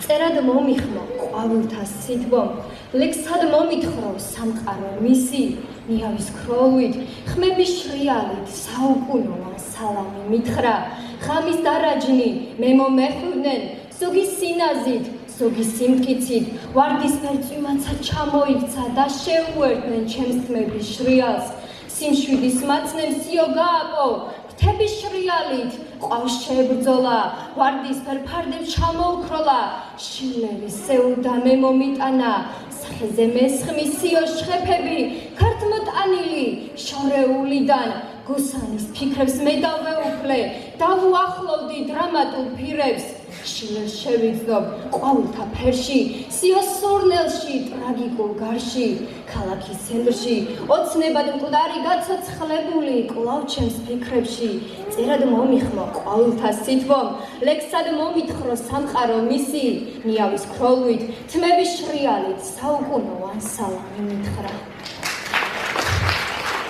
წერად მომიხმო ყვავილთა სითბომ, ლექსად მომითხრო სამყარო მისი, ნიავის ქროლვით, ხმების შრიალით, საუკუნოვან სალამი მითხრა, ღამის დარაჯნი მე მომეხვდნენ, ზოგი სინაზით, ზოგი სიმტკიცით, ვარდისფერ წვიმაცა ჩამოიქცა და შეუერთდნენ ჩემს ხმების შრიალს, სიმშვიდის მაცნემ სიო გააპო, ფრთების შრიალით, ყავს შებრძოლა, ვარდისფერ ფარდებს ჩამოუქროლა, შილევის სეულდა მე მომიტანა, სახეზე მესხმის სიო შხეფები, ქართმოტანილი, შორეულიდან, გუსანის ფიქრებს მე დავეუფლე, დავუახლოვდი დრამატულ ფირებს, შილეს შევიძნობ ყვავილთა ფერში, სიოს სურნელში, ტრაგიკულ გარში, ქალაქის ცენტრში, ოცნებად მკვდარი გაცოცხლებული, კვლავ ჩემს ფიქრებში, წერად მომიხმო ყვავილთა სითბომ, ლექსად მომითხრო სამყარო მისი, ნიავის ქროლვით, თმების შრიალით, საუკუნოვან სალამი მითხრა.